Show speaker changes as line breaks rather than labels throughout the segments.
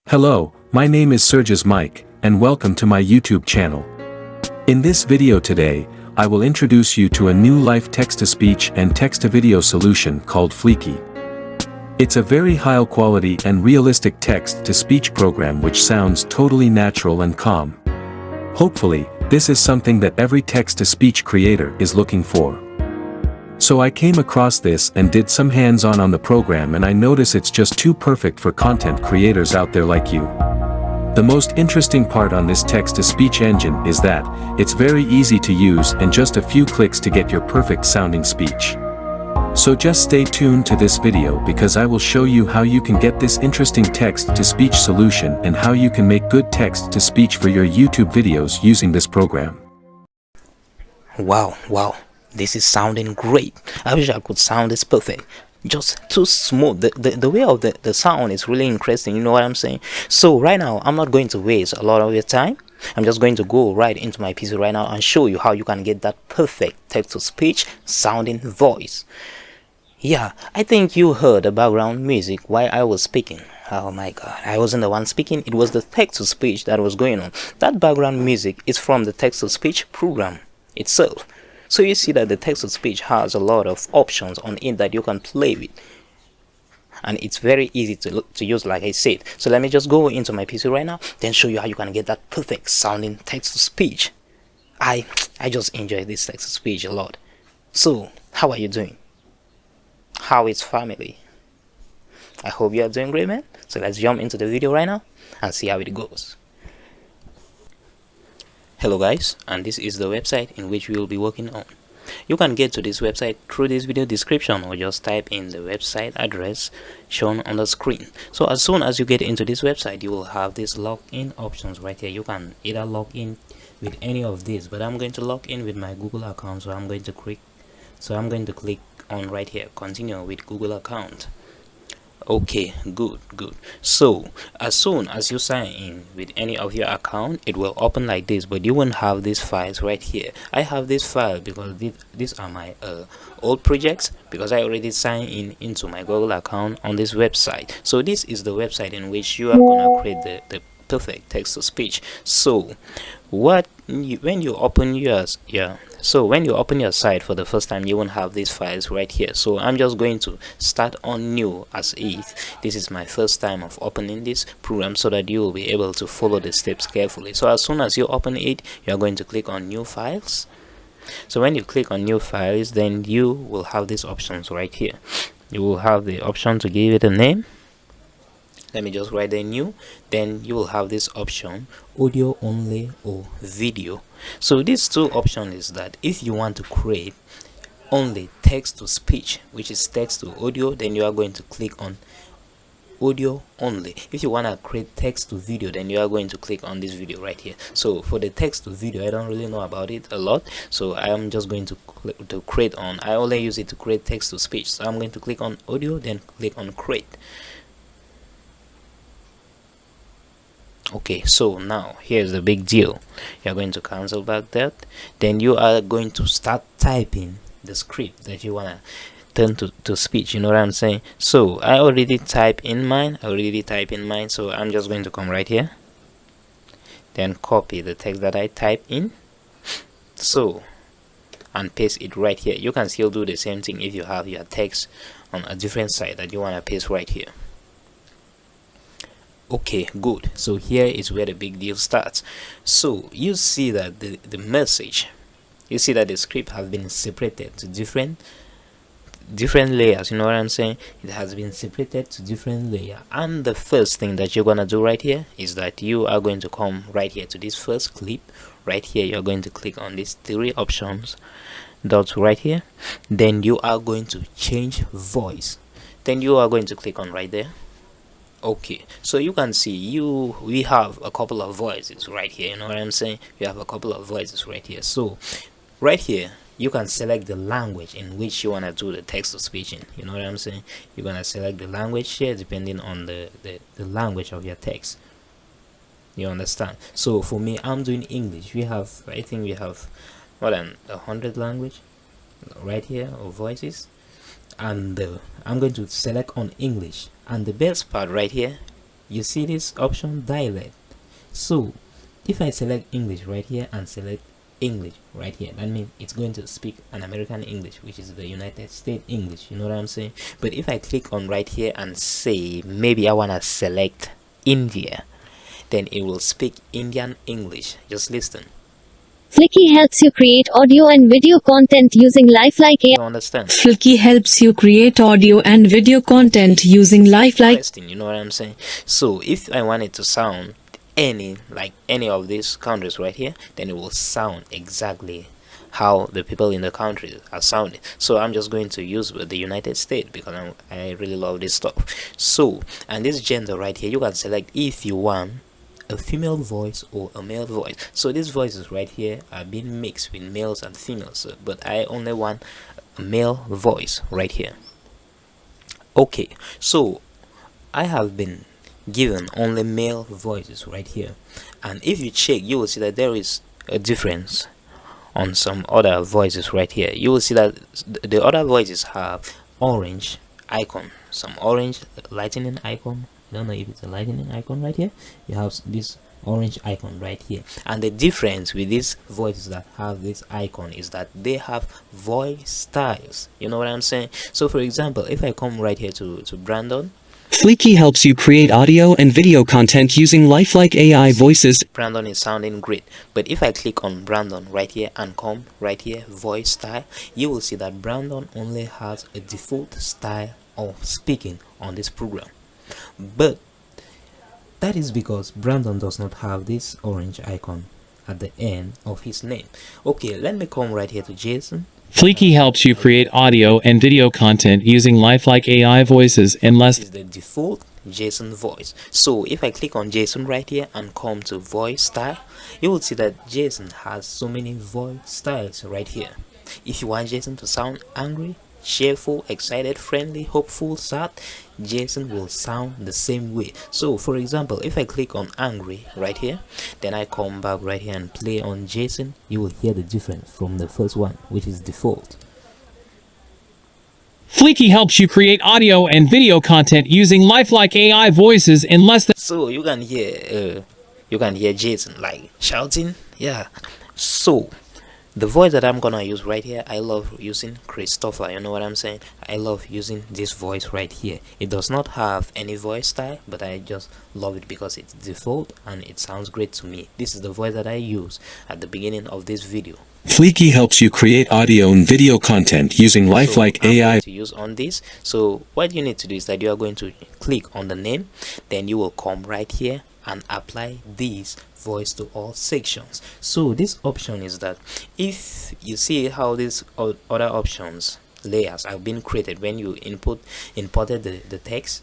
Hello, my name is Serges Mike, and welcome to my YouTube channel. In this video today, I will introduce you to a new live text-to-speech and text-to-video solution called Flicky. It's a very high quality and realistic text-to-speech program which sounds totally natural and calm. Hopefully, this is something that every text-to-speech creator is looking for. So I came across this and did some hands-on on the program, and I notice it's just too perfect for content creators out there like you. The most interesting part on this text-to-speech engine is that it's very easy to use and just a few clicks to get your perfect sounding speech. So just stay tuned to this video because I will show you how you can get this interesting text-to-speech solution and how you can make good text-to-speech for your YouTube videos using this program.
Wow, this is sounding great. I wish I could sound this perfect. Just too smooth. The way of the sound is really interesting, you know what I'm saying? So right now, I'm not going to waste a lot of your time. I'm just going to go right into my PC right now and show you how you can get that perfect text-to-speech sounding voice. Yeah, I think you heard the background music while I was speaking. Oh my god, I wasn't the one speaking, it was the text-to-speech that was going on. That background music is from the text-to-speech program itself. So you see that the text-to-speech has a lot of options on it that you can play with. And it's very easy to use, like I said. So let me just go into my PC right now, then show you how you can get that perfect sounding text-to-speech. I just enjoy this text-to-speech a lot. So, how are you doing? How is family? I hope you are doing great, man. So let's jump into the video right now and see how it goes. Hello guys, and this is the website in which we will be working on. You can get to this website through this video description or just type in the website address shown on the screen. So as soon as you get into this website, you will have these login options right here. You can either log in with any of these, but I'm going to log in with my Google account, so I'm going to click on right here, continue with Google account. Okay, good. So as soon as you sign in with any of your account, it will open like this, but you won't have these files right here. I have this file because these are my old projects, because I already signed in into my Google account on this website. So this is the website in which you are gonna create the perfect text-to-speech. So when you open your site for the first time, you won't have these files right here. So I'm just going to start on new as if this is my first time of opening this program, so that you will be able to follow the steps carefully. So as soon as you open it, you are going to click on new files. So when you click on new files, then you will have these options right here. You will have the option to give it a name. Let me just write a new. Then you will have this option, audio only or video. So these two options is that if you want to create only text to speech, which is text to audio, then you are going to click on audio only. If you want to create text to video, then you are going to click on this video right here. So for the text to video, I don't really know about it a lot, so I am just going to create on, I only use it to create text to speech. So I'm going to click on audio, then click on create. Okay, so now here's the big deal. You're going to cancel back that. Then you are going to start typing the script that you want to turn to speech, you know what I'm saying? So I already type in mine, so I'm just going to come right here, then copy the text that I type in, so, and paste it right here. You can still do the same thing if you have your text on a different site that you want to paste right here. Okay, good. So here is where the big deal starts. So you see that the message, you see that the script has been separated to different layers, you know what I'm saying? It has been separated to different layers. And the first thing that you're gonna do right here is that you are going to come right here to this first clip right here. You're going to click on these three options dots right here. Then you are going to change voice, then you are going to click on right there. Okay, so you can see we have a couple of voices right here, you know what I'm saying? We have a couple of voices right here. So right here you can select the language in which you want to do the text to speech in, you know what I'm saying? You're gonna select the language here depending on the language of your text, you understand? So for me, I'm doing English. I think we have more than 100 language right here or voices, and I'm going to select on English. And the best part right here, you see this option dialect. So if I select English right here and select English right here, that means it's going to speak an American English, which is the United States English, you know what I'm saying? But if I click on right here and say maybe I want to select India, then it will speak Indian English. Just listen.
Flicky helps you create audio and video content using lifelike AI.
You understand?
Flicky helps you create audio and video content using lifelike.
Interesting, you know what I'm saying? So if I want it to sound any of these countries right here, then it will sound exactly how the people in the country are sounding. So I'm just going to use the United States because I really love this stuff. So, and this gender right here, you can select if you want a female voice or a male voice. So these voices right here are being mixed with males and females, but I only want a male voice right here. Okay, so I have been given only male voices right here, and if you check, you will see that there is a difference on some other voices right here. You will see that the other voices have orange icon, some orange lightning icon. I don't know if it's a lightning icon right here. You have this orange icon right here, and the difference with these voices that have this icon is that they have voice styles. You know what I'm saying? So for example, if I come right here to Brandon,
Flicky helps you create audio and video content using lifelike AI voices.
Brandon is sounding great. But if I click on Brandon right here and come right here, voice style, you will see that Brandon only has a default style of speaking on this program. But that is because Brandon does not have this orange icon at the end of his name. Okay, let me come right here to Jason.
Flicky helps you create audio and video content using lifelike AI voices in less.
This is the default Jason voice. So if I click on Jason right here and come to voice style, you will see that Jason has so many voice styles right here. If you want Jason to sound angry, cheerful, excited, friendly, hopeful, sad, Jason will sound the same way. So for example, if I click on angry right here, then I come back right here and play on Jason, you will hear the difference from the first one, which is default.
Flicky helps you create audio and video content using lifelike AI voices in less than.
So you can hear Jason like shouting, yeah. So the voice that I'm gonna use right here, I love using Christopher, you know what I'm saying? I love using this voice right here. It does not have any voice style, but I just love it because it's default and it sounds great to me. This is the voice that I use at the beginning of this video.
Flicky helps you create audio and video content using lifelike
I'm
AI.
going to use on this. So what you need to do is that you are going to click on the name, then you will come right here and apply this voice to all sections. So this option is that if you see how these other options layers have been created when you imported the text,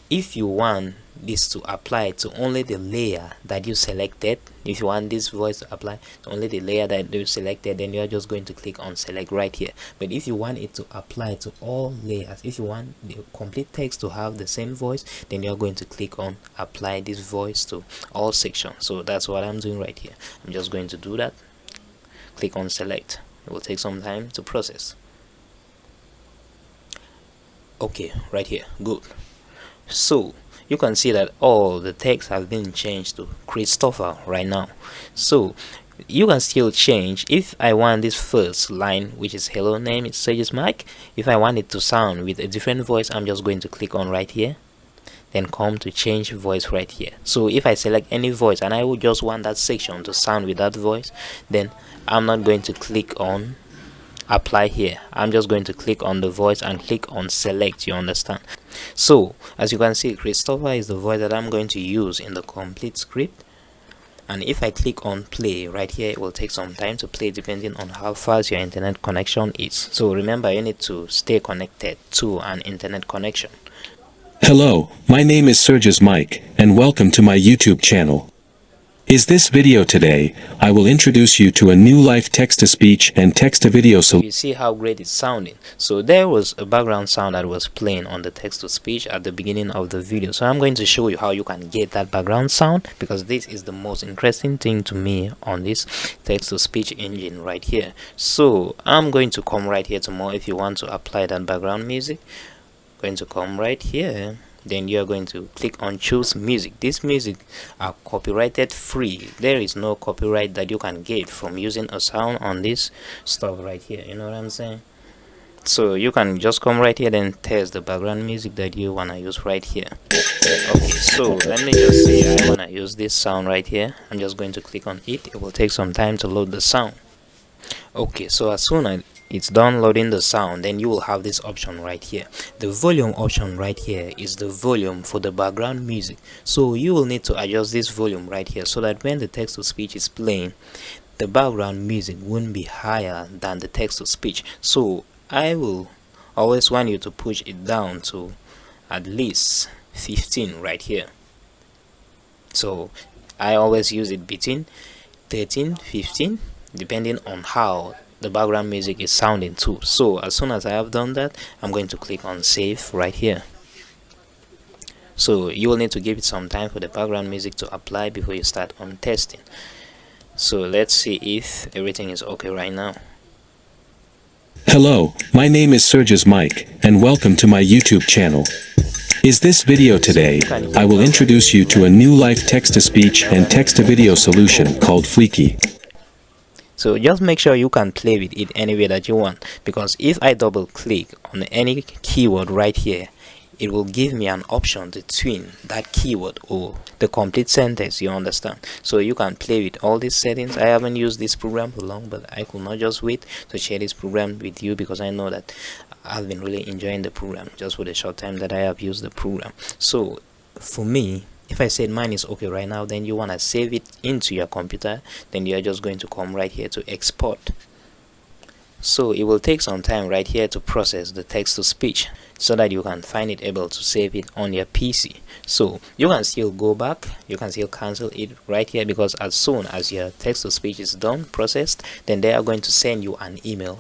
if you want this to apply to only the layer that you selected, if you want this voice to apply to only the layer that you selected, then you are just going to click on select right here. But if you want it to apply to all layers, if you want the complete text to have the same voice, then you are going to click on apply this voice to all sections. So that's what I'm doing right here. I'm just going to do that. Click on select. It will take some time to process. Okay, right here, good. So you can see that all the text have been changed to Christopher right now. So you can still change. If I want this first line, which is hello, name is Serges Mike, if I want it to sound with a different voice, I'm just going to click on right here, then come to change voice right here. So if I select any voice and I would just want that section to sound with that voice, then I'm not going to click on apply here. I'm just going to click on the voice and click on select, you understand? So as you can see, Christopher is the voice that I'm going to use in the complete script. And if I click on play right here, it will take some time to play depending on how fast your internet connection is. So remember, you need to stay connected to an internet connection.
Hello, my name is Serges Mike, and welcome to my YouTube channel. In this video today, I will introduce you to a new live text-to-speech and text-to-video solution.
You see how great it's sounding. So there was a background sound that was playing on the text-to-speech at the beginning of the video. So I'm going to show you how you can get that background sound, because this is the most interesting thing to me on this text-to-speech engine right here. So I'm going to come right here to more. If you want to apply that background music, going to come right here, then you are going to click on choose music. This music are copyrighted free. There is no copyright that you can get from using a sound on this stuff right here, you know what I'm saying? So you can just come right here, then test the background music that you wanna use right here. Okay, so let me just say I wanna use this sound right here. I'm just going to click on it. It will take some time to load the sound. Okay, so as soon as it's done loading the sound, then you will have this option right here. The volume option right here is the volume for the background music. So you will need to adjust this volume right here so that when the text to speech is playing, the background music won't be higher than the text to speech. So I will always want you to push it down to at least 15 right here. So I always use it between 13, 15, depending on how the background music is sounding too. So as soon as I have done that, I'm going to click on save right here. So you will need to give it some time for the background music to apply before you start on testing. So let's see if everything is okay right now.
Hello, my name is Serges Mike, and welcome to my YouTube channel. In this video today, I will introduce you to a new live text-to-speech and text-to-video solution called Flicky.
So just make sure you can play with it any way that you want, because if I double click on any keyword right here, it will give me an option to twin that keyword or the complete sentence, you understand? So you can play with all these settings. I haven't used this program for long, but I could not just wait to share this program with you, because I know that I've been really enjoying the program just for the short time that I have used the program. So for me, if I said mine is okay right now, then you want to save it into your computer, then you're just going to come right here to export. So it will take some time right here to process the text to speech so that you can find it able to save it on your PC. So you can still go back, you can still cancel it right here, because as soon as your text to speech is done, processed, then they are going to send you an email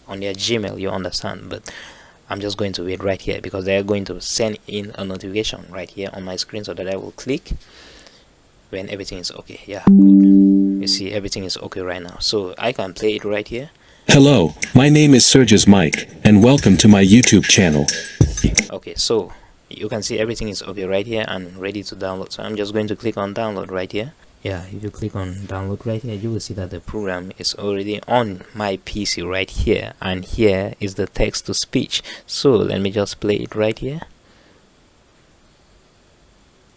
on your Gmail, you understand? But I'm just going to wait right here, because they are going to send in a notification right here on my screen, so that I will click when everything is okay. Yeah, good. You see everything is okay right now, so I can play it right here.
Hello, my name is Serges Mike, and welcome to my YouTube channel.
Okay, so you can see everything is okay right here and ready to download. So I'm just going to click on download right here. Yeah, if you click on download right here, you will see that the program is already on my PC right here, and here is the text to speech. So let me just play it right here.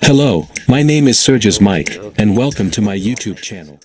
Hello, my name is Serges Mike, and welcome to my YouTube channel.